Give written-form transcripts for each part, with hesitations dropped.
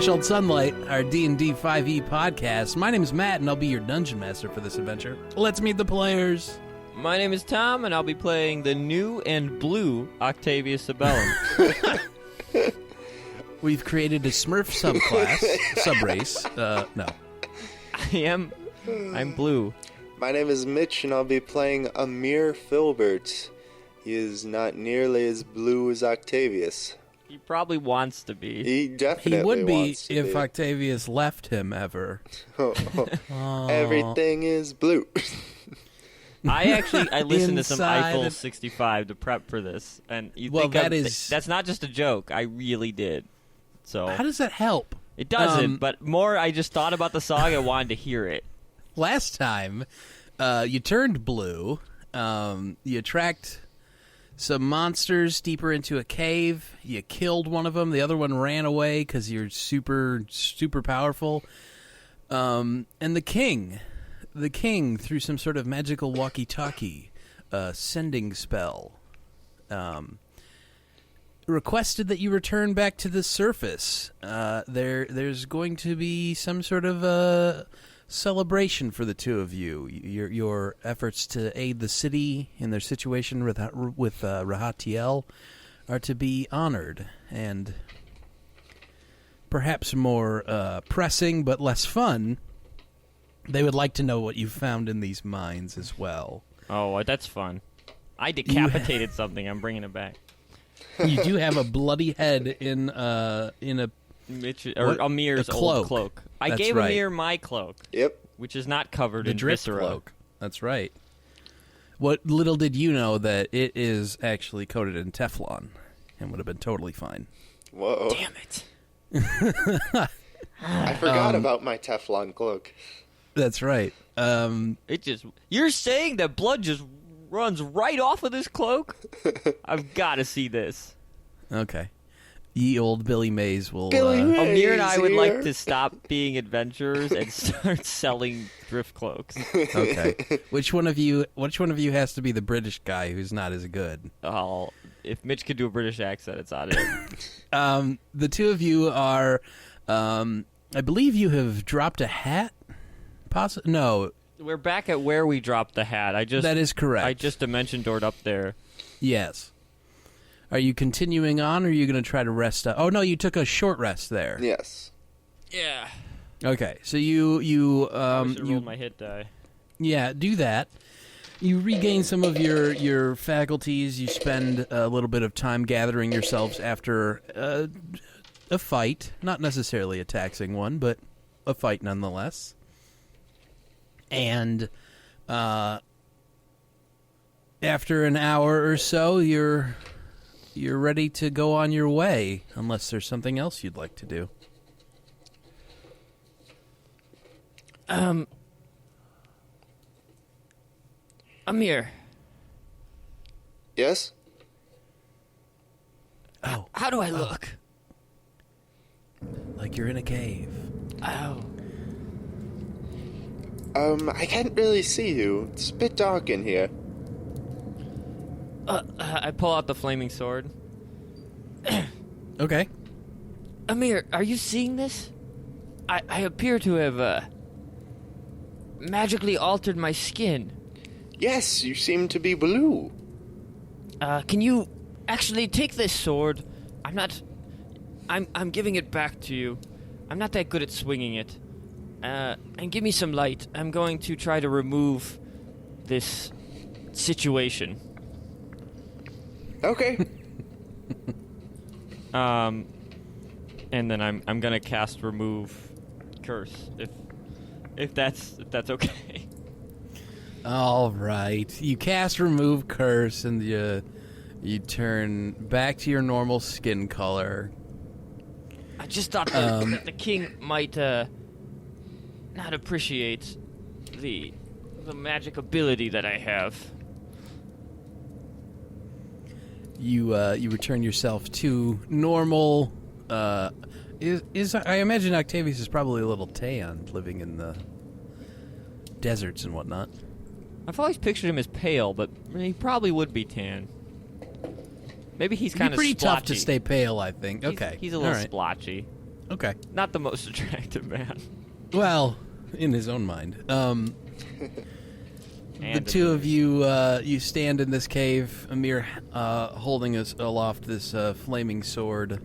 Threshold Sunlight, our D&D 5e podcast. My name is Matt, and I'll be your dungeon master for this adventure. Let's meet the players. My name is Tom, and I'll be playing the new and blue Octavius Sabellum. We've created a Smurf subclass, subrace. No. I'm blue. My name is Mitch, and I'll be playing Amere Filbert. He is not nearly as blue as Octavius. He probably wants to be. He definitely He would be wants to if be. Octavius left him ever. Everything is blue. I listened to some Inside. Eiffel 65 to prep for this, and that's not just a joke. I really did. So How does that help? it doesn't, but more. I just thought about the song and wanted to hear it. Last time, you turned blue. You attract some monsters deeper into a cave. You killed one of them. The other one ran away because you're super, super powerful. And the king, through some sort of magical walkie-talkie sending spell, requested that you return back to the surface. There's going to be some sort of celebration for the two of you. Your efforts to aid the city in their situation with Rahatiel are to be honored, and perhaps more pressing but less fun, they would like to know what you found in these mines as well. Oh, that's fun. I decapitated something. I'm bringing it back. You do have a bloody head in a Amir's old cloak. I gave right. Amir my cloak. Yep. Which is not covered the in drift viscera. cloak. That's right. What little did you know that it is actually coated in Teflon and would have been totally fine. Whoa. Damn it. I forgot about my Teflon cloak. That's right. You're saying that blood just runs right off of this cloak? I've got to see this. Okay. Ye old Billy Mays will... Amir and I would here. like to stop being adventurers and start selling drift cloaks. Okay. Which one of you has to be the British guy who's not as good? Oh, if Mitch could do a British accent, it's on him. The two of you are... I believe you have dropped a hat? No. We're back at where we dropped the hat. That is correct. I just dimension doored up there. Yes. Are you continuing on, or are you going to try to rest up? Oh, no, you took a short rest there. Yes. Yeah. Okay, so you rolled my hit die. Yeah, do that. You regain some of your faculties. You spend a little bit of time gathering yourselves after a fight. Not necessarily a taxing one, but a fight nonetheless. And after an hour or so, you're ready to go on your way, unless there's something else you'd like to do. Amir. Yes? Oh. How do I look? Like you're in a cave. Oh. I can't really see you. It's a bit dark in here. I pull out the flaming sword. Okay. Amir, are you seeing this? I appear to have magically altered my skin. Yes, you seem to be blue. Can you actually take this sword? I'm giving it back to you. I'm not that good at swinging it. And give me some light. I'm going to try to remove this situation. Okay. And then I'm gonna cast remove curse if that's okay. All right. You cast remove curse, and you turn back to your normal skin color. I just thought that the king might not appreciate the magic ability that I have. You return yourself to normal. I imagine Octavius is probably a little tan, living in the deserts and whatnot. I've always pictured him as pale, but he probably would be tan. Maybe he's kind of pretty splotchy. tough to stay pale, I think. Okay. He's a little All right. splotchy. Okay. Not the most attractive man. Well, in his own mind. The And two of you, you stand in this cave, Amere holding aloft this flaming sword.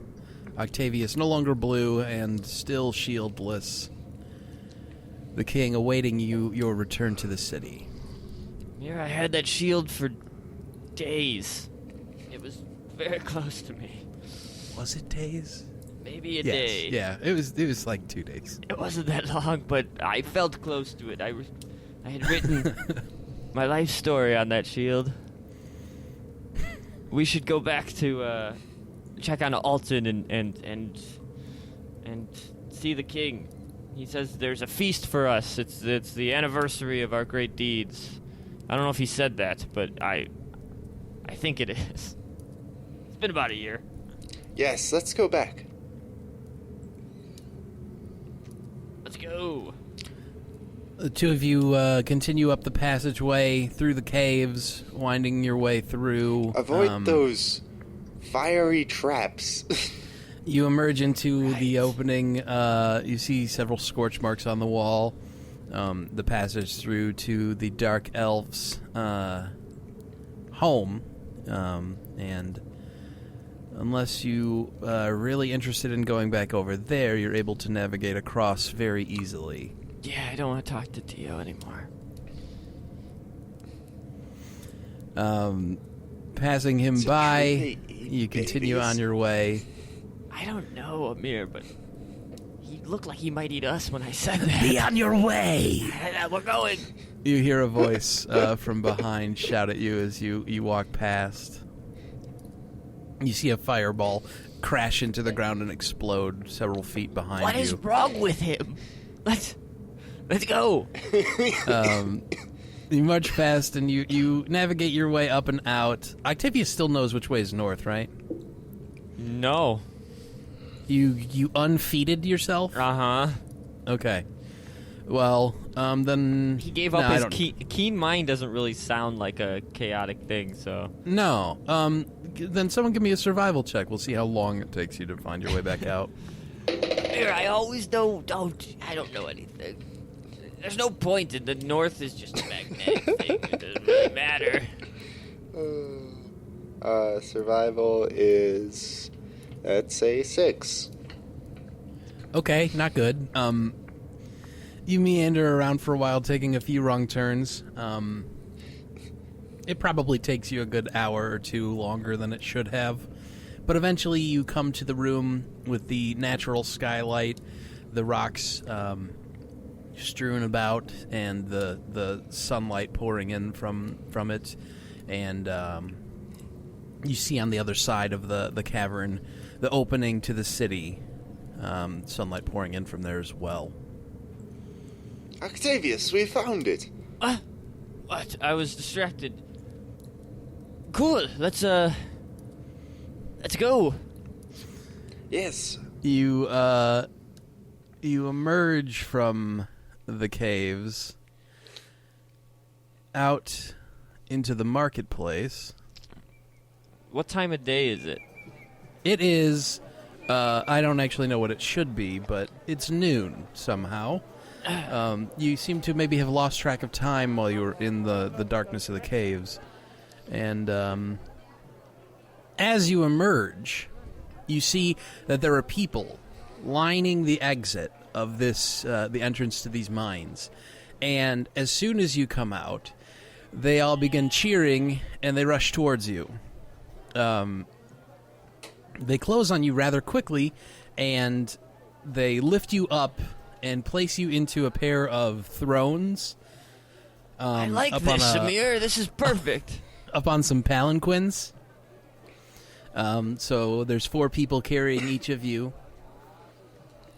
Octavius, no longer blue and still shieldless. The king awaiting your return to the city. Here, I had that shield for days. It was very close to me. Was it days? Maybe a Yes. day. Yeah, it was like 2 days. It wasn't that long, but I felt close to it. I had written my life story on that shield. We should go back to check on Alton and see the king. He says there's a feast for us. It's the anniversary of our great deeds. I don't know if he said that, but I think it is. It's been about a year. Yes, let's go back. Let's go. The two of you continue up the passageway through the caves, winding your way through. Avoid those fiery traps. You emerge into the opening. You see several scorch marks on the wall. The passage through to the Dark Elves' home. And unless you are really interested in going back over there, you're able to navigate across very easily. Yeah, I don't want to talk to Dio anymore. Passing him So by, they eat you continue babies? on your way. I don't know, Amir, but he looked like he might eat us when I said that. Be on your way! We're going. You hear a voice from behind shout at you as you walk past. You see a fireball crash into the ground and explode several feet behind What you. is wrong with him? Let's go. You march past and you navigate your way up and out. Octavius still knows which way is north, right? No. You unfeated yourself? Uh-huh. Okay. Well, then... He gave No, up I his don't- keen mind doesn't really sound like a chaotic thing, so... No. Then someone give me a survival check. We'll see how long it takes you to find your way back out. Amir, I always know... I don't know anything. There's no point. The north is just a magnetic thing. It doesn't really matter. Survival is, let's say, 6. Okay, not good. You meander around for a while, taking a few wrong turns. It probably takes you a good hour or two longer than it should have. But eventually you come to the room with the natural skylight, the rocks strewn about, and the sunlight pouring in from it. And you see on the other side of the cavern the opening to the city. Sunlight pouring in from there as well. Octavius, we found it. What? I was distracted. Cool. Let's go. Yes. You emerge from the caves out into the marketplace. What time of day is it? It is, I don't actually know what it should be, but it's noon somehow. You seem to maybe have lost track of time while you were in the darkness of the caves. And as you emerge, you see that there are people lining the exit of this, the entrance to these mines. And as soon as you come out, they all begin cheering and they rush towards you. They close on you rather quickly, and they lift you up and place you into a pair of thrones. I like up this, on Amir. This is perfect. up on some palanquins. So there's 4 people carrying each of you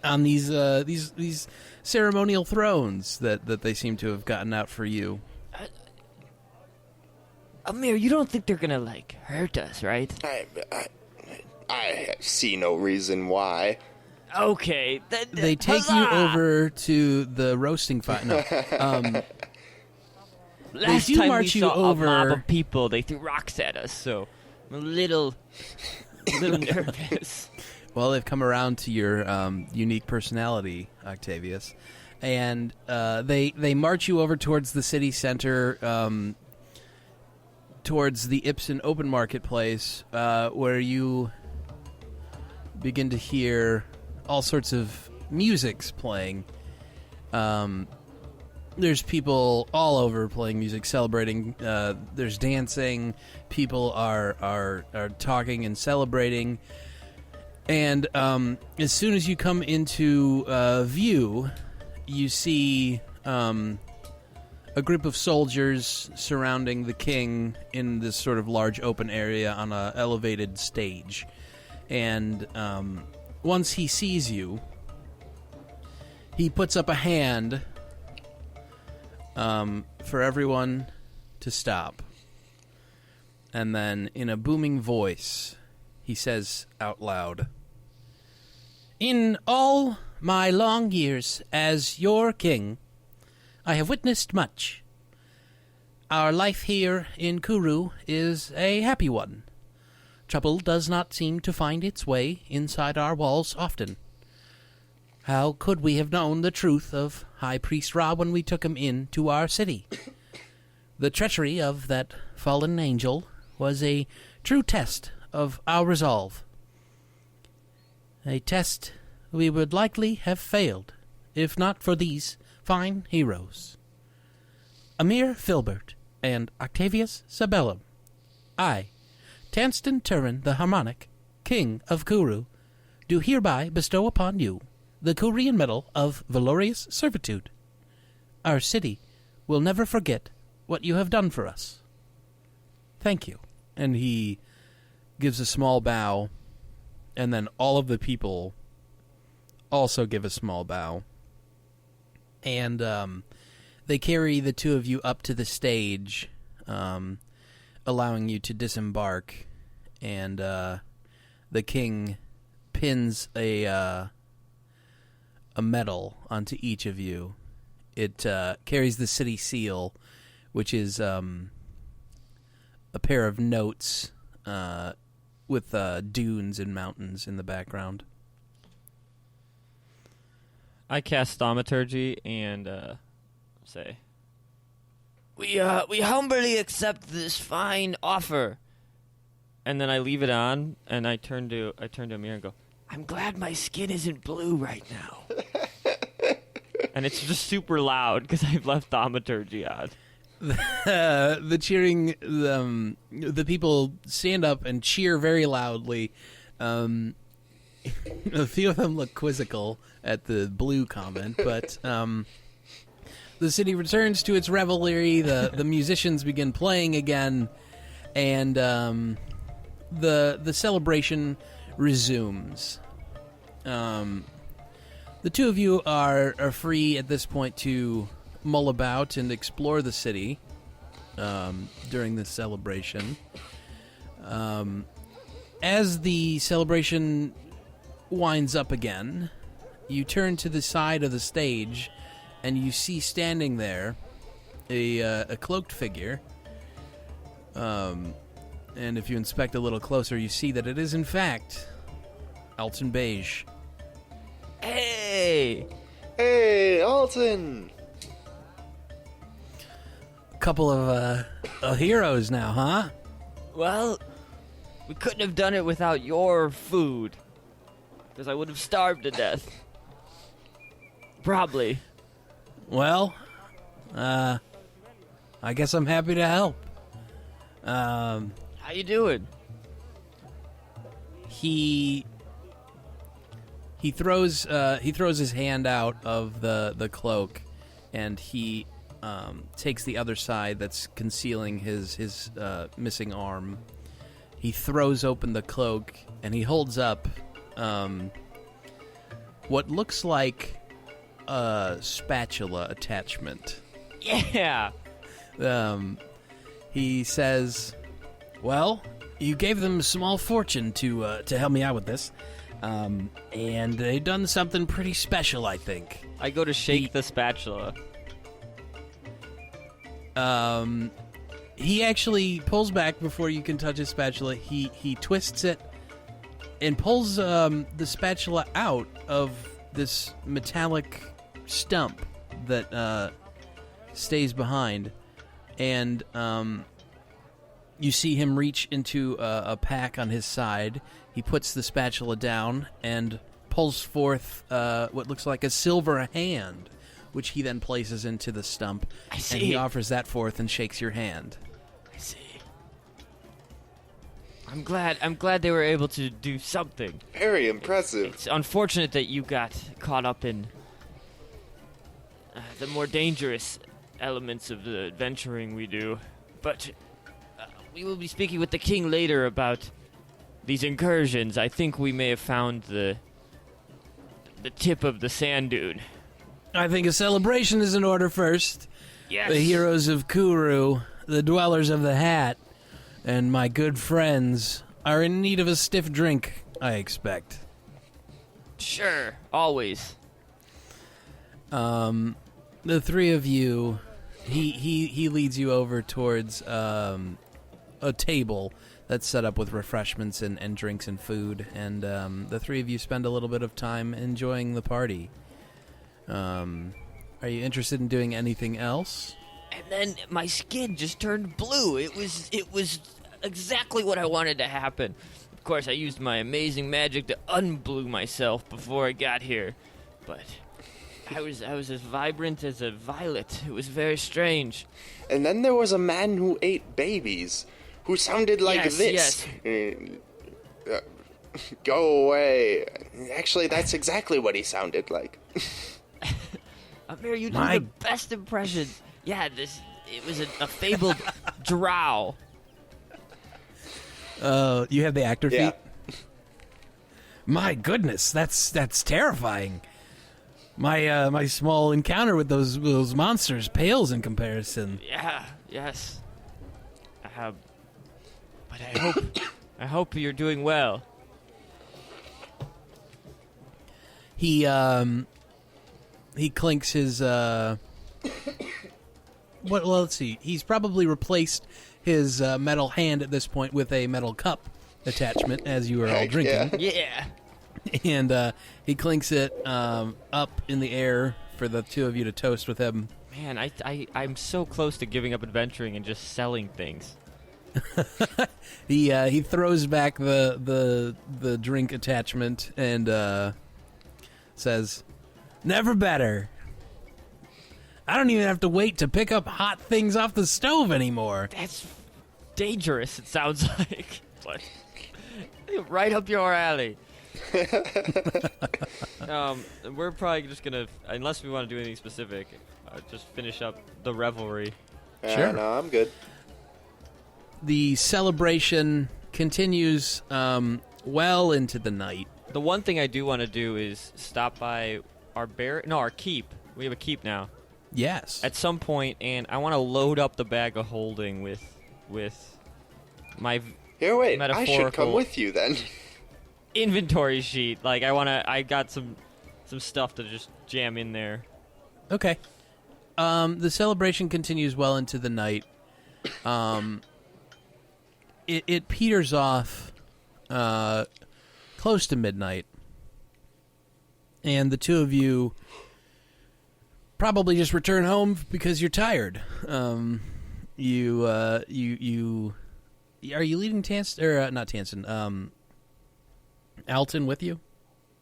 on these ceremonial thrones that they seem to have gotten out for you. Amir, you don't think they're gonna, hurt us, right? I see no reason why. Okay. They take you over to the roasting fire. No. Last do time march we you saw over- a mob of people, they threw rocks at us, so I'm a little nervous. Well, they've come around to your unique personality, Octavius, and they march you over towards the city center, towards the Ibsen Open Marketplace, where you begin to hear all sorts of musics playing. There's people all over playing music, celebrating. There's dancing. People are talking and celebrating. And as soon as you come into view, you see a group of soldiers surrounding the king in this sort of large open area on an elevated stage. And once he sees you, he puts up a hand for everyone to stop. And then, in a booming voice, he says out loud, "In all my long years as your king, I have witnessed much. Our life here in Kuru is a happy one. Trouble does not seem to find its way inside our walls often. How could we have known the truth of High Priest Ra when we took him into our city? The treachery of that fallen angel was a true test of our resolve. A test we would likely have failed, if not for these fine heroes. Amere Filbert and Octavius Sabellum, I, Tanston Turin the Harmonic, King of Kuru, do hereby bestow upon you the Korean Medal of Valorious Servitude. Our city will never forget what you have done for us. Thank you." And he gives a small bow, and then all of the people also give a small bow. And they carry the two of you up to the stage, allowing you to disembark. And the king pins a medal onto each of you. It carries the city seal, which is a pair of notes with dunes and mountains in the background. I cast Thaumaturgy and say, We humbly accept this fine offer." And then I leave it on, and I turn to Amir and go, "I'm glad my skin isn't blue right now." And it's just super loud because I've left Thaumaturgy on. The cheering, the people stand up and cheer very loudly. A few of them look quizzical at the blue comment, but the city returns to its revelry. The musicians begin playing again, and the celebration resumes. The two of you are free at this point to mull about and explore the city during this celebration. As the celebration winds up again, you turn to the side of the stage, and you see standing there a cloaked figure. And if you inspect a little closer, you see that it is, in fact, Alton Beige. Hey! Hey, Alton! Couple of heroes now, huh? Well, we couldn't have done it without your food, because I would have starved to death. Probably. Well, I guess I'm happy to help. How you doing? He throws his hand out of the cloak, and he takes the other side that's concealing his missing arm. He throws open the cloak, and he holds up what looks like a spatula attachment. Yeah. He says, "Well, you gave them a small fortune to help me out with this, and they done something pretty special, I think." I go to shake the spatula. He actually pulls back before you can touch his spatula. He twists it, and pulls the spatula out of this metallic stump that stays behind, and you see him reach into a pack on his side. He puts the spatula down and pulls forth what looks like a silver hand, which he then places into the stump. I see. And he offers that forth and shakes your hand. I see. I'm glad they were able to do something. Very impressive. It's unfortunate that you got caught up in the more dangerous elements of the adventuring we do, but we will be speaking with the king later about these incursions. I think we may have found the tip of the sand dune. I think a celebration is in order first. Yes. The heroes of Kuru, the dwellers of the hat, and my good friends are in need of a stiff drink, I expect. Sure, always. The three of you, he leads you over towards a table that's set up with refreshments and drinks and food, and the three of you spend a little bit of time enjoying the party. Are you interested in doing anything else? And then my skin just turned blue. It was exactly what I wanted to happen. Of course, I used my amazing magic to unblue myself before I got here, but I was as vibrant as a violet. It was very strange. And then there was a man who ate babies, who sounded like this. Yes. Go away. Actually, that's exactly what he sounded like. Amere, you do the best impression. Yeah, it was a fabled drow. You have the actor Yeah. feat? My goodness, that's terrifying. My small encounter with those monsters pales in comparison. Yeah, yes. But I hope you're doing well. He clinks his well, let's see. He's probably replaced his metal hand at this point with a metal cup attachment, as you were all Heck drinking. Yeah. And he clinks it up in the air for the two of you to toast with him. Man, I'm so close to giving up adventuring and just selling things. He throws back the drink attachment and says, "Never better. I don't even have to wait to pick up hot things off the stove anymore." That's dangerous, it sounds like. But right up your alley. We're probably just gonna, unless we want to do anything specific, just finish up the revelry. Sure. No, I'm good. The celebration continues well into the night. The one thing I do want to do is stop by our keep. We have a keep now. Yes. At some point, and I want to load up the bag of holding with my Here, wait. I should come metaphorical with you then. inventory sheet. Like I got some stuff to just jam in there. Okay. The celebration continues well into the night. It peters off close to midnight, and the two of you probably just return home because you're tired. You are you leading Tanson or not Tanson? Alton with you?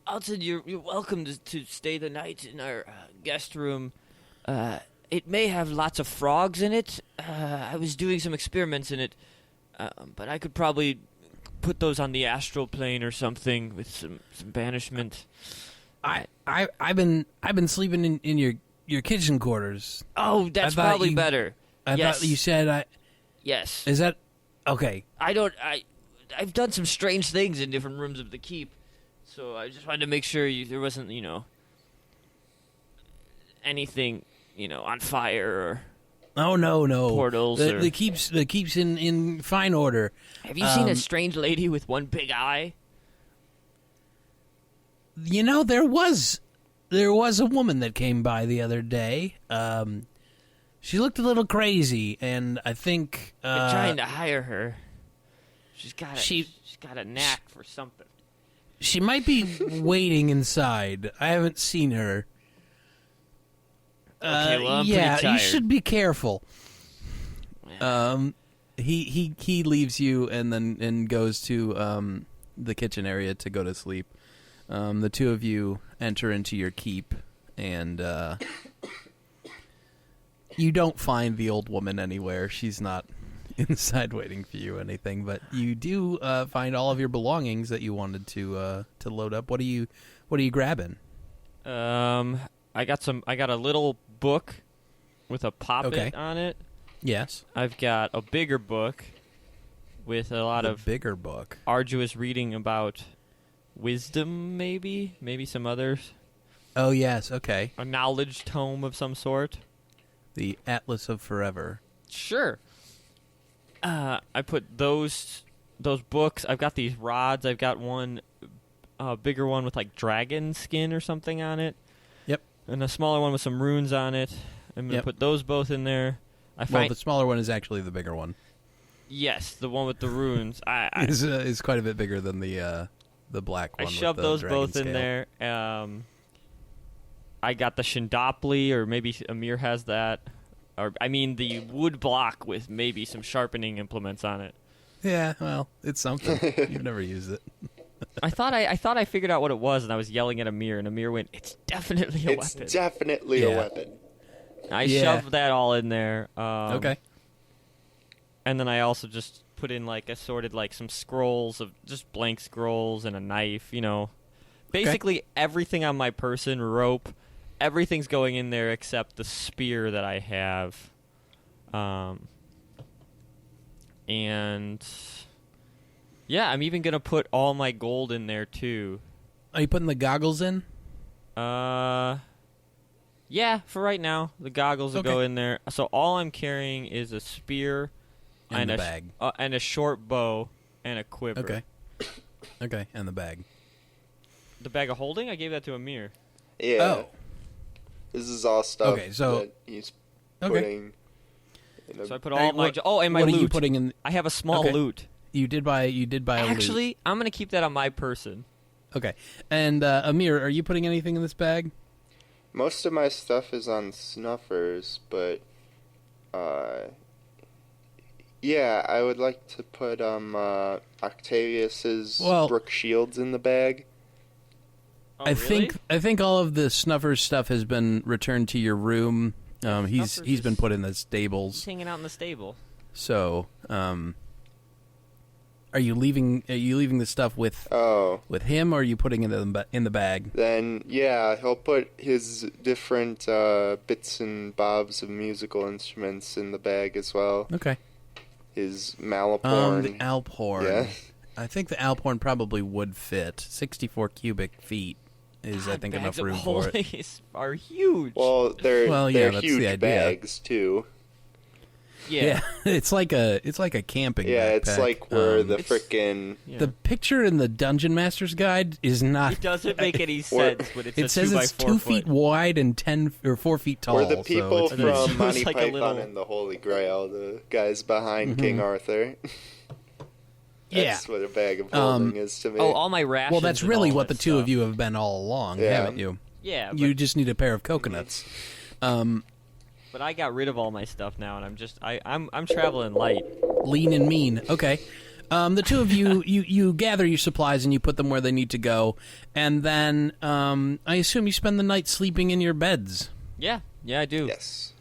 Alton, you're welcome to stay the night in our guest room. It may have lots of frogs in it. I was doing some experiments in it, but I could probably put those on the astral plane or something with some banishment. I've been sleeping in your kitchen quarters. Oh, that's probably better. I thought you said Yes. Is that okay? I've done some strange things in different rooms of the keep, so I just wanted to make sure there wasn't, anything, on fire or. Oh no! Portals. The keep's in fine order. Have you seen a strange lady with one big eye? There was a woman that came by the other day. She looked a little crazy, and I think I've been trying to hire her. She's got a knack for something. She might be waiting inside. I haven't seen her. Okay, well, I'm yeah, pretty tired. you should be careful. He leaves you and goes to the kitchen area to go to sleep. The two of you enter into your keep, and you don't find the old woman anywhere. She's not inside waiting for you or anything, but you do find all of your belongings that you wanted to load up. What are you grabbing? I got a little book with a poppet on it. Yes. I've got a bigger book with a lot of bigger book. Arduous reading about wisdom, maybe some others. Oh yes, okay. A knowledge tome of some sort. The Atlas of Forever. Sure. I put those books. I've got these rods. I've got one bigger one with like dragon skin or something on it. Yep. And a smaller one with some runes on it. I'm gonna put those both in there. Well, the smaller one is actually the bigger one. Yes, the one with the runes. is quite a bit bigger than the black one. I shoved those both in there. I got the Shindopli, or maybe Amere has that. Or I mean, the wood block with maybe some sharpening implements on it. Yeah, well, it's something. You've never used it. I thought I figured out what it was, and I was yelling at Amere, and Amere went, "It's definitely a weapon." It's definitely a weapon. I shoved that all in there. Okay. And then I also just put in assorted some scrolls of just blank scrolls and a knife. Basically everything on my person, rope. Everything's going in there except the spear that I have. And yeah, I'm even going to put all my gold in there too. Are you putting the goggles in? Yeah, for right now. The goggles will go in there. So all I'm carrying is a spear and a bag. And a short bow and a quiver. Okay. Okay, and the bag. The bag of holding? I gave that to Amere. Yeah. Oh. This is all stuff that he's putting. So I put all my and my loot. What are you putting in? I have a small loot. You did buy a loot. Actually, I'm going to keep that on my person. Okay. And Amere, are you putting anything in this bag? Most of my stuff is on snuffers, but yeah, I would like to put Octavius's Brook Shields in the bag. Oh, I think all of the Snuffers stuff has been returned to your room. He's been put in the stables. He's hanging out in the stable. So, are you leaving the stuff with him, or are you putting it in the bag? Then yeah, he'll put his different bits and bobs of musical instruments in the bag as well. Okay. His Malaport. The Alphorn. Yeah. I think the Alphorn probably would fit. 64 cubic feet is, I think, enough room for it. Are huge. Well, they're that's huge the idea. bags too. Yeah. it's like a camping. Yeah, backpack. it's like where the frickin' the picture in the Dungeon Master's Guide is not. It doesn't make any sense when it's it says it's 2 feet wide and 10 or 4 feet tall. Where the people from Monty like Python and the Holy Grail, the guys behind King Arthur. That's what a bag of holding is to me. Oh, all my rations. Well, that's really what the two of you have been all along, haven't you? Yeah. You just need a pair of coconuts. But I got rid of all my stuff now, and I'm traveling light. Lean and mean. Okay. The two of you, you gather your supplies and you put them where they need to go, and then I assume you spend the night sleeping in your beds. Yeah, I do. Yes.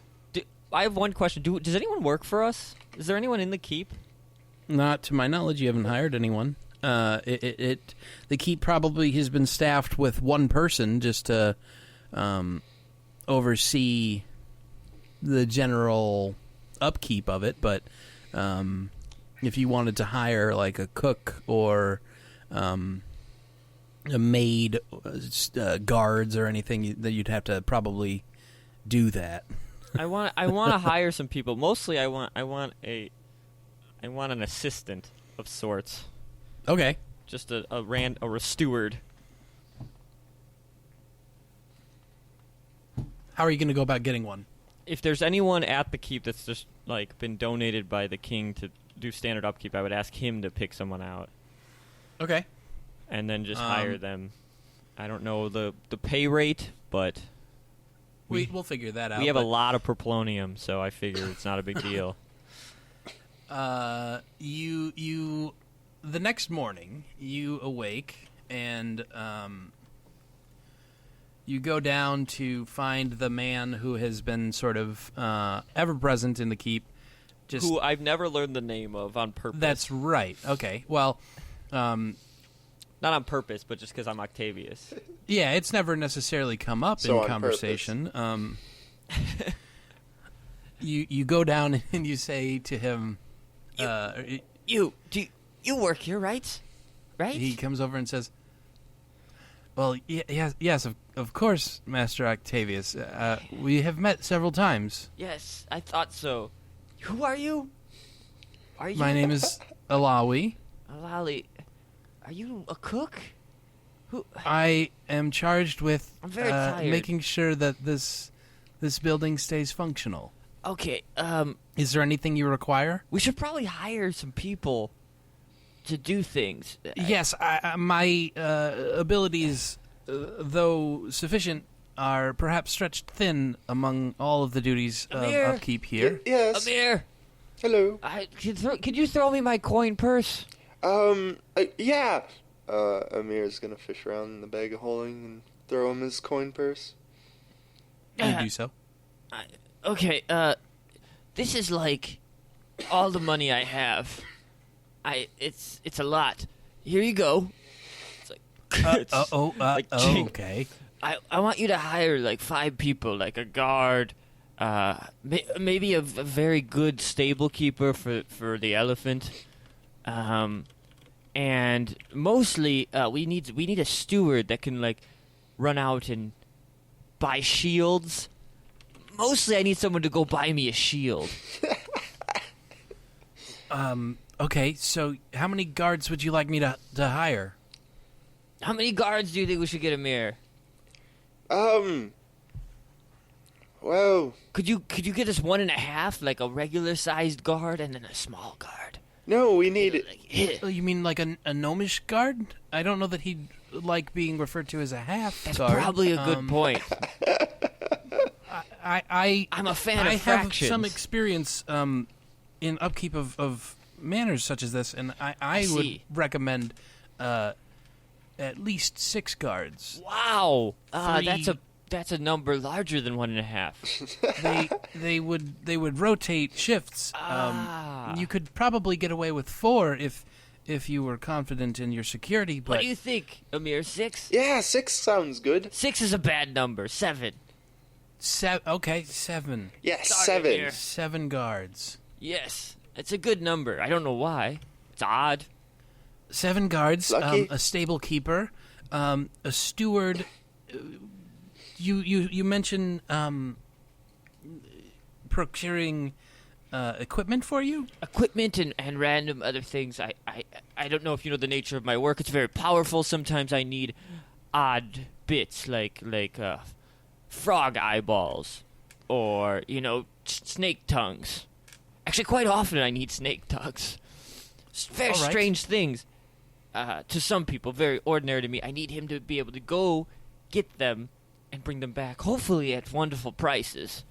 I have one question. Does anyone work for us? Is there anyone in the keep? Not to my knowledge. You haven't hired anyone. The keep probably has been staffed with one person just to oversee the general upkeep of it, but if you wanted to hire like a cook or a maid, guards or anything, that you'd have to probably do that. I want to hire some people. Mostly, I want an assistant of sorts. Okay. Just a steward. How are you going to go about getting one? If there's anyone at the keep that's just been donated by the king to do standard upkeep, I would ask him to pick someone out. Okay. and then just hire them. I don't know the pay rate, but We'll figure that out. we have a lot of proplonium, so I figure it's not a big deal. You the next morning you awake and you go down to find the man who has been sort of ever present in the keep. Just Who I've never learned the name of on purpose. That's right. Okay. Well, not on purpose, but just because I'm Octavius. yeah, it's never necessarily come up So in on conversation. You go down and you say to him, You work here, right? Right? he comes over and says, "Well, yes, of course, Master Octavius. We have met several times. Yes, I thought so. Who are you? Are you My name is Alawi. Alali? Are you a cook? Who? I am charged with I'm very tired. making sure that this building stays functional. Okay. Is there anything you require?" We should probably hire some people to do things. Yes, my abilities, though sufficient, are perhaps stretched thin among all of the duties of Amere. upkeep here. Yes. Amere, Hello. could you throw me my coin purse? Yeah. Amir's gonna fish around in the bag of holding and throw him his coin purse. You do so. Okay. This is like all the money I have. It's a lot. Here you go. It's like jink. Okay. I want you to hire like 5 people, like a guard, maybe a very good stable keeper for the elephant, and mostly we need a steward that can like run out and buy shields. Mostly, I need someone to go buy me a shield. Okay, so how many guards would you like me to hire? How many guards do you think we should get, Amere? Well, Could you get us 1.5, like a regular sized guard and then a small guard? no, we need Like, Oh, you mean like a gnomish guard? I don't know that he'd like being referred to as a half That's guard. probably a good point. I'm a fan of I have fractions. some experience in upkeep of manners such as this, and I would see. recommend at least 6 guards. Wow, Three- that's a number larger than 1.5. They would rotate shifts. You could probably get away with 4 if you were confident in your security. But What do you think, Amir? 6? Yeah, 6 sounds good. 6 is a bad number. 7. Okay, 7. Yeah, Sorry, 7. Amir. 7 guards. Yes, it's a good number. I don't know why. It's odd. 7 guards, Lucky. a stable keeper, a steward. You mentioned procuring equipment for you. Equipment and random other things. I don't know if you know the nature of my work. It's very powerful. Sometimes I need odd bits like frog eyeballs or snake tongues. Actually, quite often I need snake tongues. Very All right. strange things to some people. Very ordinary to me. I need him to be able to go get them and bring them back, hopefully at wonderful prices.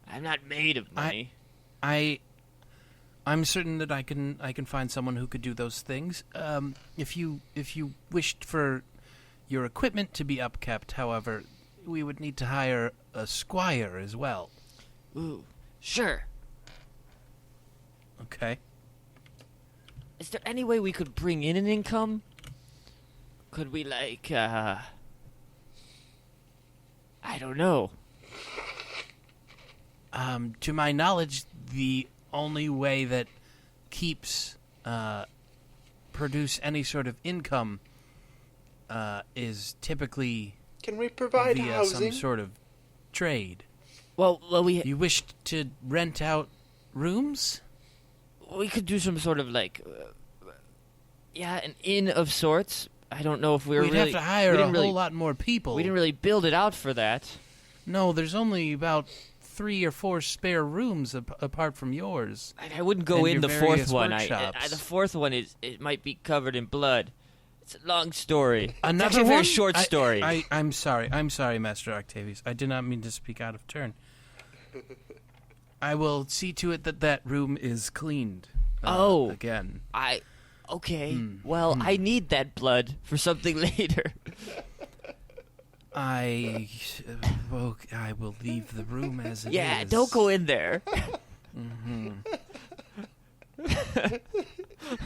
I'm not made of money. I'm certain that I can find someone who could do those things. If you wished for your equipment to be upkept, however, we would need to hire a squire as well. Ooh, sure. Okay. Is there any way we could bring in an income? Could we, I don't know. To my knowledge, the only way that keeps produce any sort of income is typically Can we provide via housing? some sort of trade. Well, we You wished to rent out rooms? could do some sort of an inn of sorts. I don't know if we were We'd really. have to hire we a didn't whole really, lot more people. We didn't really build it out for that. No, there's only about 3 or 4 spare rooms apart from yours. I wouldn't go And in your the fourth various one. workshops. The fourth one it might be covered in blood. It's a long story. Another it's actually a very one? short story. I'm sorry. I'm sorry, Master Octavius. I did not mean to speak out of turn. I will see to it that that room is cleaned. Again. Okay. I need that blood for something later. I will leave the room as it is. Yeah, don't go in there.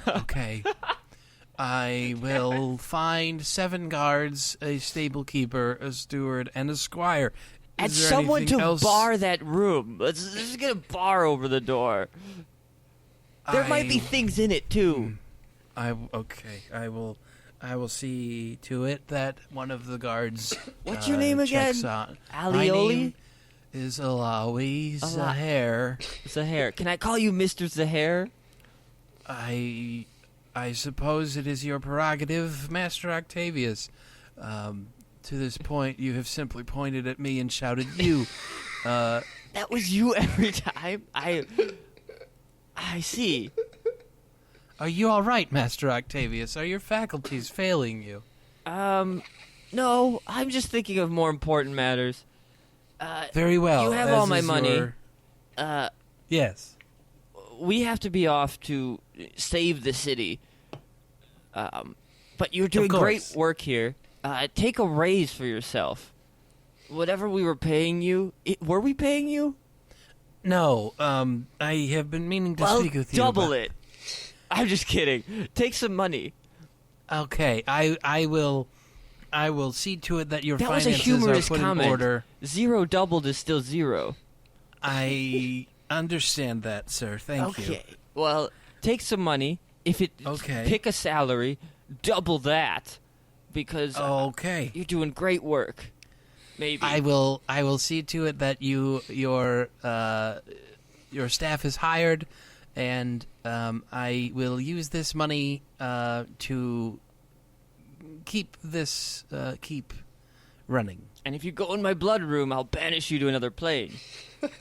Okay. I will find 7 guards, a stable keeper, a steward, and a squire. And Is there someone anything to else? bar that room. Let's just get a bar over the door. There might be things in it too. I will see to it that one of the guards. What's your name again? checks on. Alioli? My name is Alawi Zahir. Zahir. Can I call you Mr. Zahir? I suppose it is your prerogative, Master Octavius. To this point, you have simply pointed at me and shouted, "You." That was you every time. I see. Are you all right, Master Octavius? Are your faculties failing you? No. I'm just thinking of more important matters. Very well. You have as all my is money. Yes. We have to be off to save the city. But you're doing great work here. Take a raise for yourself. Whatever we were paying you, were we paying you? No, I have been meaning to speak with you. Double it. I'm just kidding. Take some money. Okay, I will see to it that your That was finances a humorous are put comment. in order. 0 doubled is still 0. I understand that, sir. Thank you. Okay. Well, take some money. Pick a salary, double that, because Okay. you're doing great work. Maybe I will see to it that your staff is hired, and I will use this money to keep this keep running. And if you go in my blood room, I'll banish you to another plane.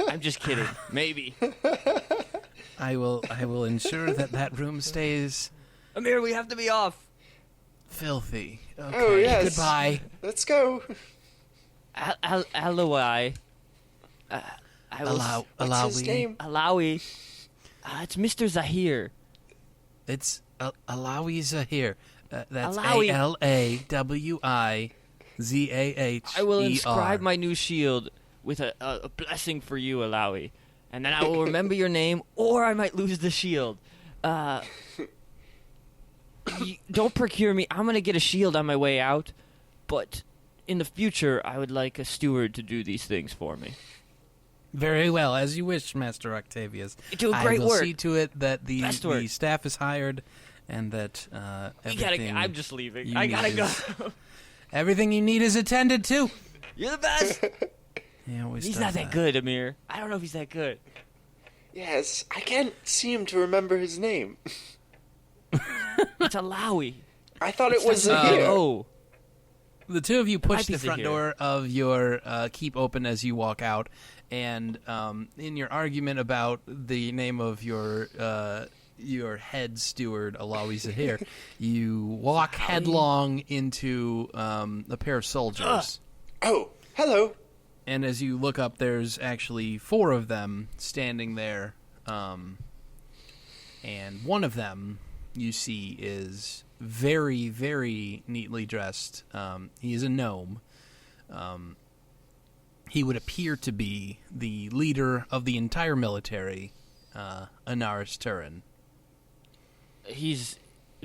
I'm just kidding. Maybe. I will ensure that room stays Amere, we have to be off. filthy. Okay. Oh, yes. Goodbye. Let's go. Aloi. What's his name? Alawi. It's Mr. Zahir. It's Alawi Zahir. That's Alawi. ALAWIZAHER. I will inscribe my new shield with a blessing for you, Alawi. And then I will remember your name, or I might lose the shield. Don't procure me. I'm going to get a shield on my way out. But in the future, I would like a steward to do these things for me. Very well, as you wish, Master Octavius. You're doing great I will work. see to it that the work. staff is hired, and that everything. I'm just leaving. you I gotta need go. Everything you need is attended to. You're the best. He always He's does not that good, Amere. I don't know if he's that good. Yes, I can't seem to remember his name. It's Alawi. I thought it was Zahir. Oh. The two of you push Might be the front Zahir. door of your keep open as you walk out, and in your argument about the name of your head steward, Alawi Zahir, you walk headlong into a pair of soldiers. Oh, hello. And as you look up, there's actually 4 of them standing there, and one of them you see is very, very neatly dressed. He is a gnome. He would appear to be the leader of the entire military, Anaris Turin.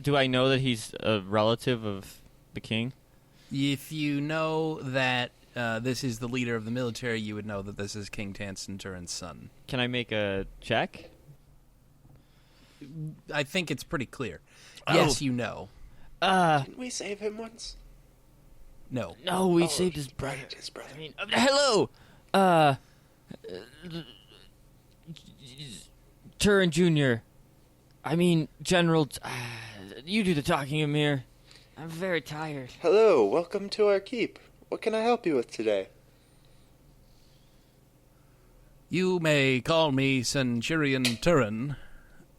Do I know that he's a relative of the king? If you know that this is the leader of the military, you would know that this is King Tansin Turin's son. Can I make a check? I think it's pretty clear. Oh. Yes, you know. Didn't we save him once? No. No, we saved his brother. His brother. I mean, hello! Turin Jr. I mean, General... you do the talking, Amere. I'm very tired. Hello, welcome to our keep. What can I help you with today? You may call me Centurion Turin.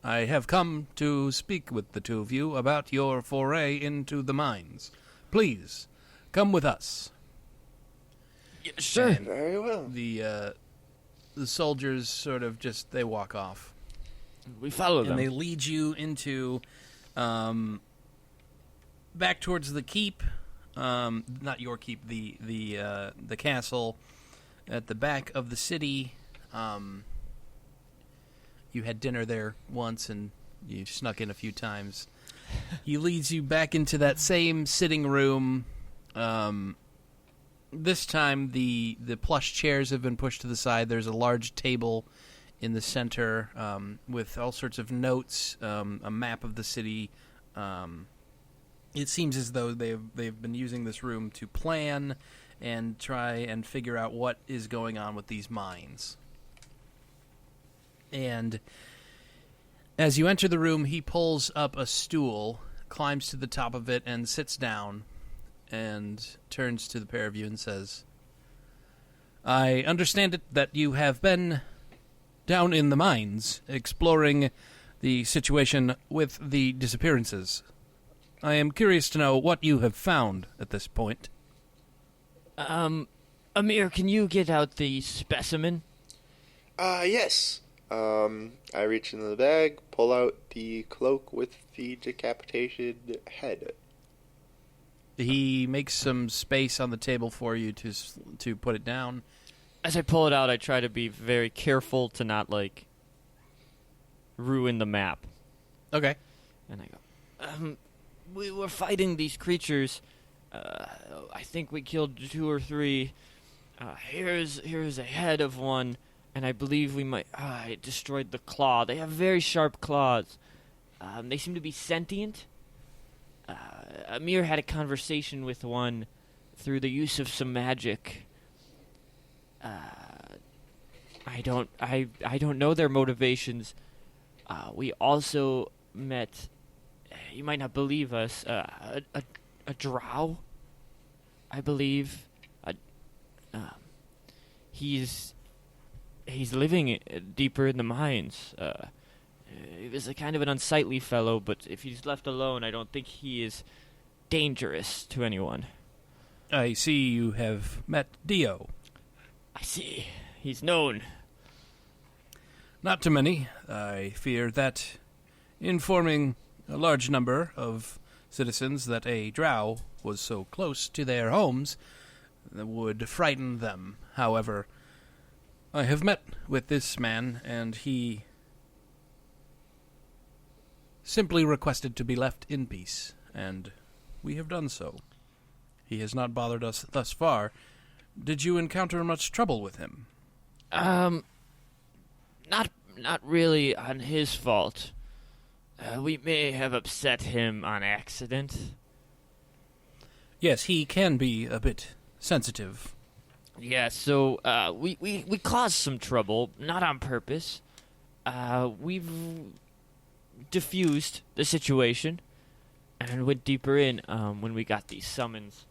I have come to speak with the two of you about your foray into the mines. Please, come with us. Yeah, sure. And Very well. the soldiers sort of just, they walk off. We follow them. And they lead you into, back towards the keep, not your keep, the castle at the back of the city. You had dinner there once, and you snuck in a few times. He leads you back into that same sitting room. This time, the plush chairs have been pushed to the side. There's a large table in the center with all sorts of notes, a map of the city. It seems as though they've been using this room to plan and try and figure out what is going on with these mines. And as you enter the room, he pulls up a stool, climbs to the top of it, and sits down, and turns to the pair of you and says, I understand it that you have been down in the mines, exploring the situation with the disappearances. I am curious to know what you have found at this point. Amere, can you get out the specimen? Yes. I reach into the bag, pull out the cloak with the decapitated head. He makes some space on the table for you to put it down. As I pull it out, I try to be very careful to not, ruin the map. Okay. And I go, we were fighting these creatures. I think we killed 2 or 3. Here's a head of one. And I believe we might... it destroyed the claw. They have very sharp claws. They seem to be sentient. Amir had a conversation with one through the use of some magic. I don't know their motivations. We also met... You might not believe us. A drow, I believe. He's living deeper in the mines. He was a kind of an unsightly fellow, but if he's left alone, I don't think he is dangerous to anyone. I see you have met Dio. I see. He's known. Not too many. I fear that informing a large number of citizens that a drow was so close to their homes would frighten them. However, I have met with this man, and he simply requested to be left in peace, and we have done so. He has not bothered us thus far. Did you encounter much trouble with him? Not really on his fault. We may have upset him on accident. Yes, he can be a bit sensitive. Yeah, so we caused some trouble, not on purpose. We've diffused the situation and went deeper in when we got these summons.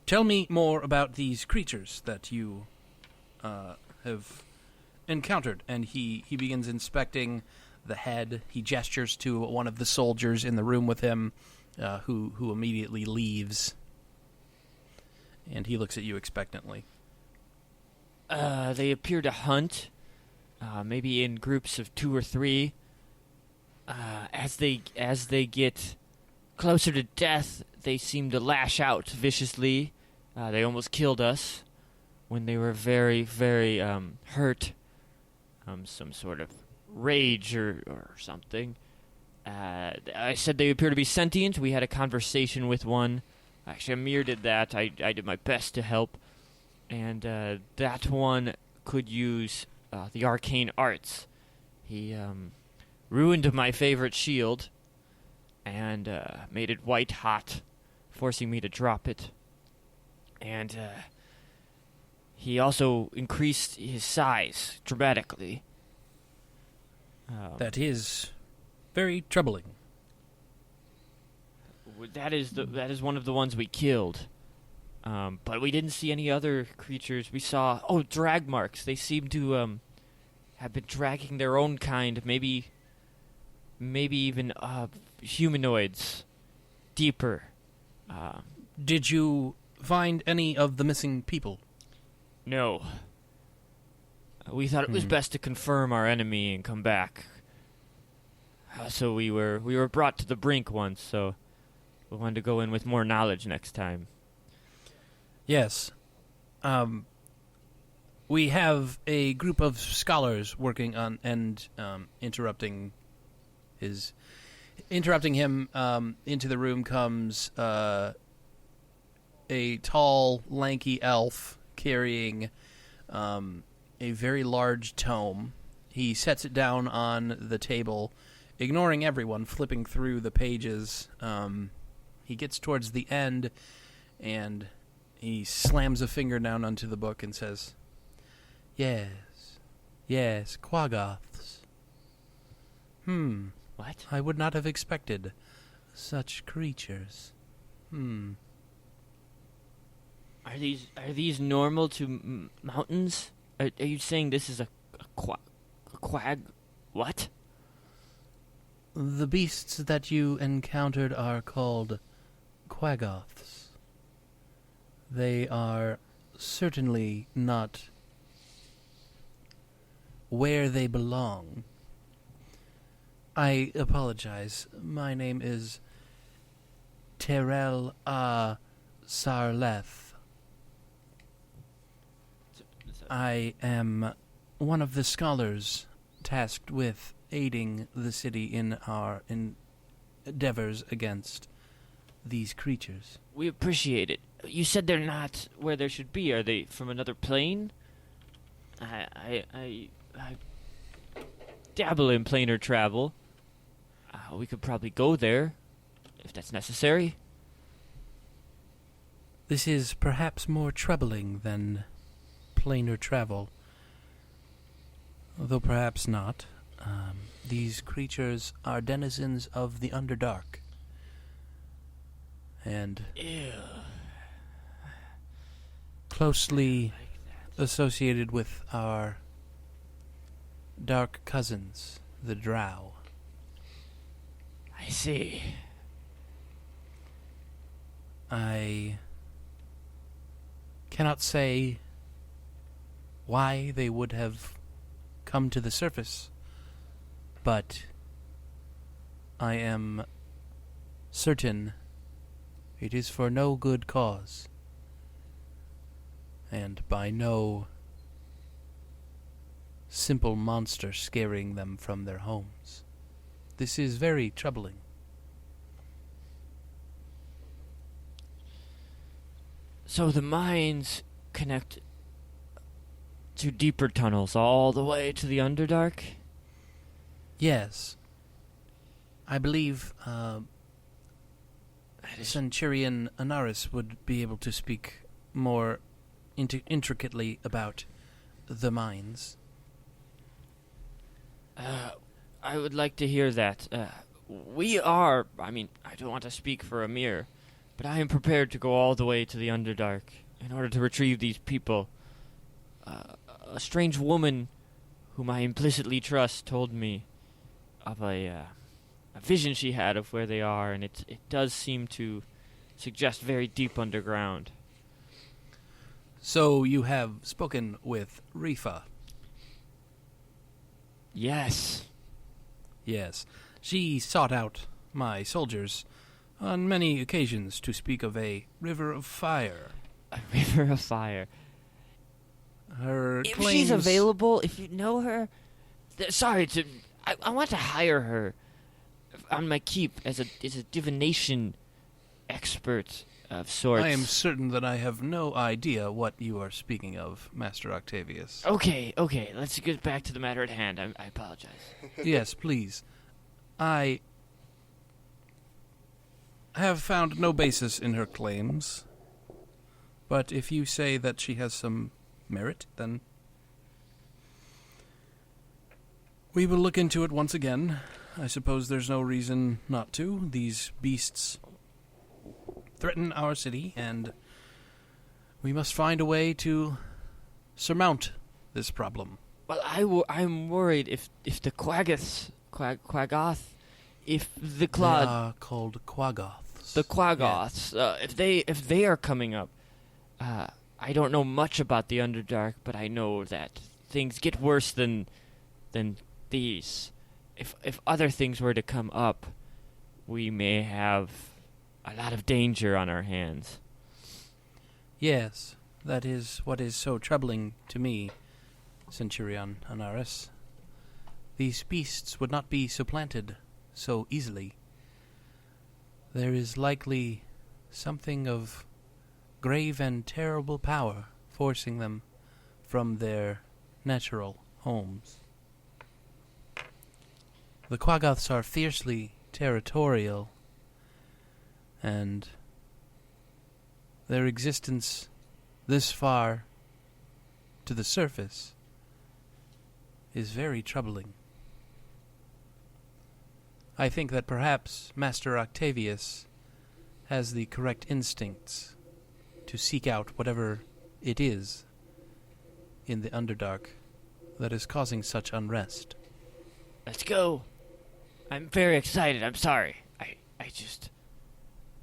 Tell me more about these creatures that you have encountered. And he begins inspecting the head. He gestures to one of the soldiers in the room with him, who immediately leaves. And he looks at you expectantly. They appear to hunt, maybe in groups of 2 or 3. As they get closer to death, they seem to lash out viciously. They almost killed us when they were very, very hurt. Some sort of rage or something. I said they appear to be sentient. We had a conversation with one. Actually, Amir did that. I did my best to help. And that one could use the arcane arts. He ruined my favorite shield and made it white hot, forcing me to drop it. And he also increased his size dramatically. That is very troubling. That is one of the ones we killed. But we didn't see any other creatures. We saw drag marks. They seem to have been dragging their own kind, maybe maybe even humanoids, deeper. Did you find any of the missing people? No. We thought it was best to confirm our enemy and come back. So we were brought to the brink once, so we wanted to go in with more knowledge next time. Yes. We have a group of scholars working on and interrupting him. Into the room comes a tall, lanky elf carrying a very large tome. He sets it down on the table, ignoring everyone, flipping through the pages. He gets towards the end, and he slams a finger down onto the book and says, Yes, Quaggoths. What? I would not have expected such creatures. Are these normal to mountains? Are you saying this is a quag? What? The beasts that you encountered are called Quaggoths. They are certainly not where they belong. I apologize. My name is Terrell Sarleth. I am one of the scholars tasked with aiding the city in our endeavors against these creatures. We appreciate it. You said they're not where they should be. Are they from another plane? I dabble in planar travel. We could probably go there, if that's necessary. This is perhaps more troubling than planar travel, though perhaps not. These creatures are denizens of the Underdark, and closely associated with our dark cousins, the Drow. I see. I cannot say why they would have come to the surface, but I am certain it is for no good cause, and by no simple monster scaring them from their homes. This is very troubling. So the mines connect to deeper tunnels all the way to the Underdark? Yes. I believe Centurion Anaris would be able to speak more intricately about the mines. I would like to hear that. I don't want to speak for Amere, but I am prepared to go all the way to the Underdark in order to retrieve these people. A strange woman whom I implicitly trust told me of a vision she had of where they are, and it does seem to suggest very deep underground. So you have spoken with Rifa? Yes. Yes. She sought out my soldiers on many occasions to speak of a river of fire. A river of fire. Her If claims... she's available, if you know her, I want to hire her on my keep as a divination expert of sorts. I am certain that I have no idea what you are speaking of, Master Octavius. Okay, let's get back to the matter at hand. I apologize. Yes, please. I have found no basis in her claims, but if you say that she has some merit, then we will look into it once again. I suppose there's no reason not to. These beasts threaten our city, and we must find a way to surmount this problem. Well, I'm worried if the Quaggoth if the They are called Quaggoths. the Quaggoths, if they are coming up, I don't know much about the Underdark, but I know that things get worse than these. If other things were to come up, we may have a lot of danger on our hands. Yes, that is what is so troubling to me, Centurion Anaris. These beasts would not be supplanted so easily. There is likely something of grave and terrible power forcing them from their natural homes. The Quaggoths are fiercely territorial, and their existence this far to the surface is very troubling. I think that perhaps Master Octavius has the correct instincts to seek out whatever it is in the Underdark that is causing such unrest. Let's go. I'm very excited. I'm sorry. I just...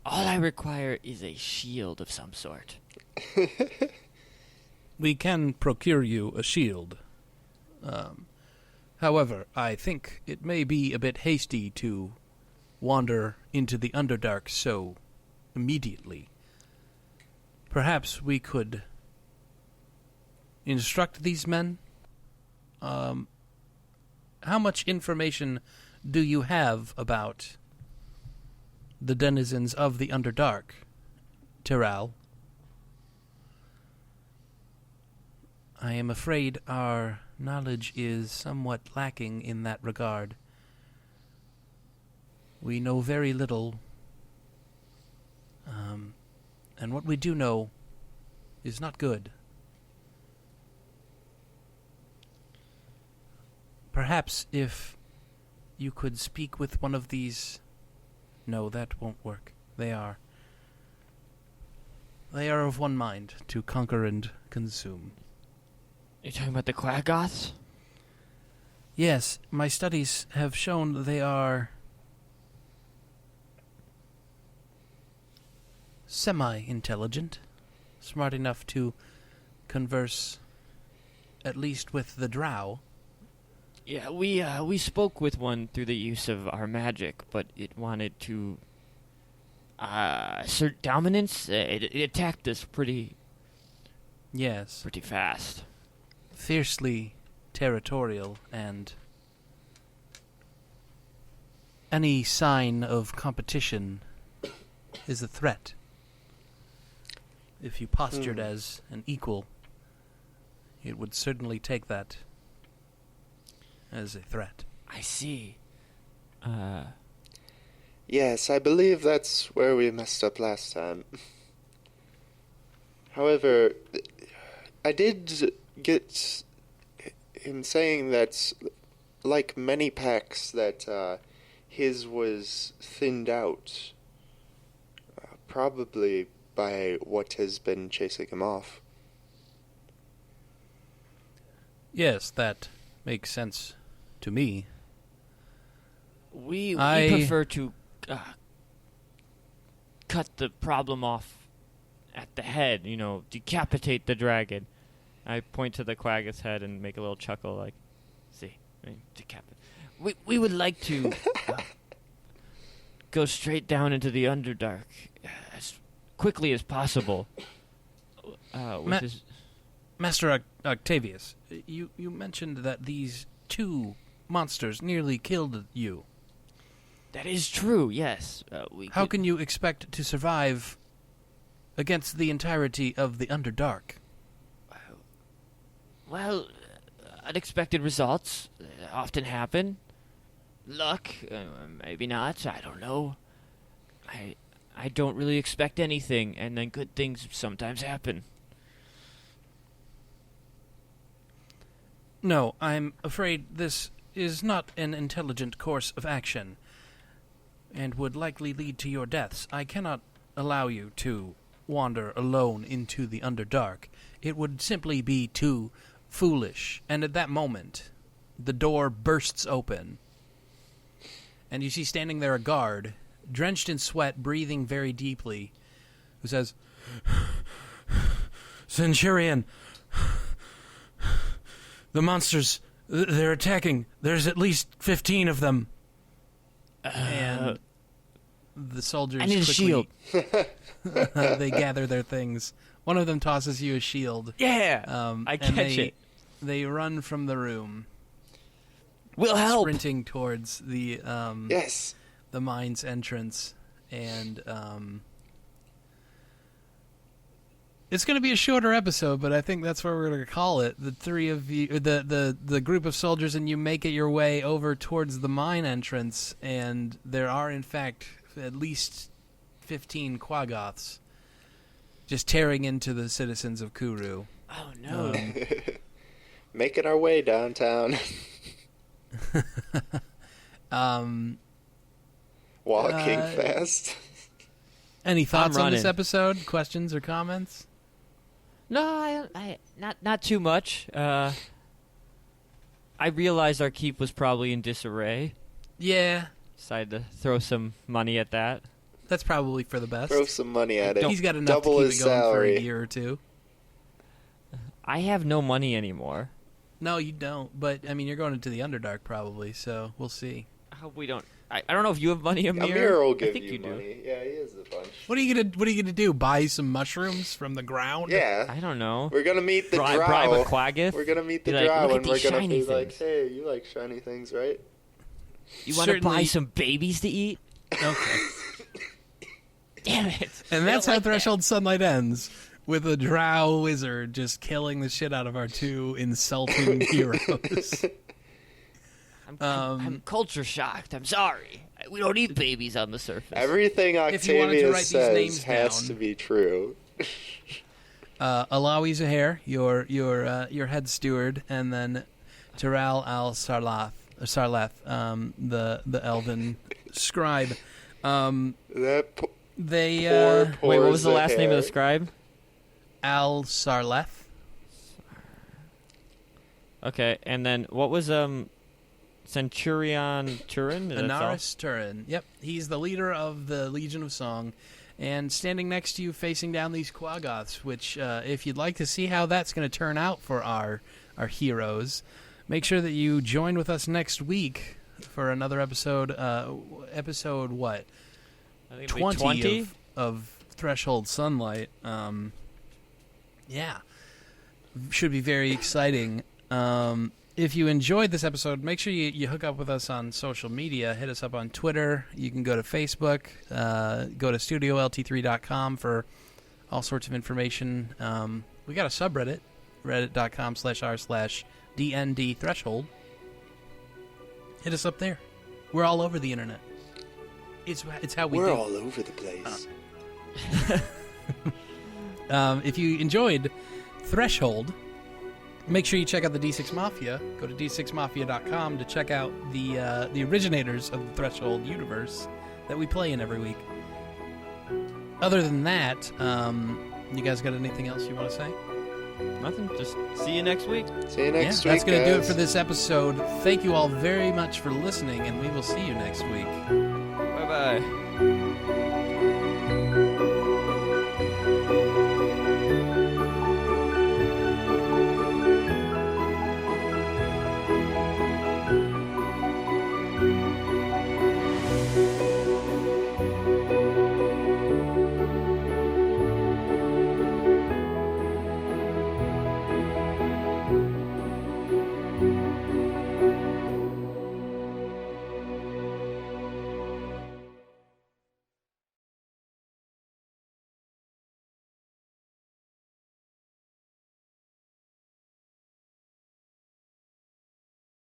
All I require is a shield of some sort. We can procure you a shield. However, I think it may be a bit hasty to wander into the Underdark so immediately. Perhaps we could instruct these men? How much information do you have about the denizens of the Underdark, Tiral? I am afraid our knowledge is somewhat lacking in that regard. We know very little, and what we do know is not good. Perhaps if you could speak with one of these... No, that won't work. They are of one mind to conquer and consume. You're talking about the Quaggoths? Yes, my studies have shown they are semi-intelligent, smart enough to converse at least with the drow. Yeah, we spoke with one through the use of our magic, but it wanted to assert dominance. It attacked us pretty fast. Fiercely territorial, and any sign of competition is a threat. If you postured as an equal, it would certainly take that as a threat. I see. Yes, I believe that's where we messed up last time. However, I did get him saying that, like many packs, that his was thinned out, probably by what has been chasing him off. Yes, that makes sense to me. We prefer to cut the problem off at the head, decapitate the dragon. I point to the Quaggoth's head and make a little chuckle, like, see, decapitate. We would like to go straight down into the Underdark as quickly as possible. Master Octavius, you mentioned that these two monsters nearly killed you. That is true, yes. How can you expect to survive against the entirety of the Underdark? Well, unexpected results often happen. Luck, maybe not, I don't know. I don't really expect anything, and then good things sometimes happen. No, I'm afraid this is not an intelligent course of action, and would likely lead to your deaths. I cannot allow you to wander alone into the Underdark. It would simply be too foolish. And at that moment, the door bursts open, and you see standing there a guard, drenched in sweat, breathing very deeply, who says, "Centurion, the monsters, they're attacking. There's at least 15 of them." And the soldiers I need a shield. they gather their things. One of them tosses you a shield. Yeah, I catch it. They run from the room. We'll help. Sprinting towards the Yes. the mine's entrance, and it's going to be a shorter episode, but I think that's what we're going to call it. The three of you, the group of soldiers, and you make it your way over towards the mine entrance, and there are in fact at least 15 Quaggoths just tearing into the citizens of Kuru. Oh no! Making our way downtown. Walking fast. Any thoughts on this running. episode? Questions or comments? No, I not too much. I realized our keep was probably in disarray. Yeah, Decided to throw some money at that. that's probably for the best. Throw some money at it. He's got enough Double to keep his it going salary. for a year or two. I have no money anymore. No, you don't. But I mean, you're going into the Underdark probably, so we'll see. I hope we don't. I don't know if you have money, Amere. Amir will I give think you do. money. Yeah, he has a bunch. What are you gonna do? Buy some mushrooms from the ground? Yeah. I don't know. We're gonna meet the Bribe drow. a Quaggoth. We're gonna meet the Be like, drow, "Look at and we're these gonna shiny be like, things." "Hey, you like shiny things, right?" You want to buy Certainly- some babies to eat? Okay. Damn it! And They that's don't how like that. Threshold Sunlight ends, with a drow wizard just killing the shit out of our two insulting heroes. I'm culture shocked. I'm sorry. We don't eat babies on the surface. Everything If you wanted to write Octavius these names says has down- to be true. Alawi Zahir, your head steward, and then Taral al Sarlath, the elven scribe. That They poor Wait, what was the last name of the Zahir. scribe? Al Sarleth. Okay, and then what was Centurion Turin? Is that so? Anaris Turin. Yep, he's the leader of the Legion of Song, and standing next to you, facing down these Quaggoths. Which, if you'd like to see how that's going to turn out for our heroes, make sure that you join with us next week for another episode. Episode what? I think it'll be 20 of Threshold Sunlight. Yeah, should be very exciting. If you enjoyed this episode, make sure you hook up with us on social media. Hit us up on Twitter. You can go to Facebook. Go to StudioLT3.com for all sorts of information. We got a subreddit, reddit.com/r/DND Threshold. Hit us up there. We're all over the internet. It's how we We're do. all over the place. If you enjoyed Threshold, make sure you check out the D6 Mafia. Go to d6mafia.com to check out the originators of the Threshold universe that we play in every week. Other than that, you guys got anything else you want to say? Nothing. Just see you next week. See you next Yeah, week, that's going to do it guys. for this episode. Thank you all very much for listening, and we will see you next week. Bye bye.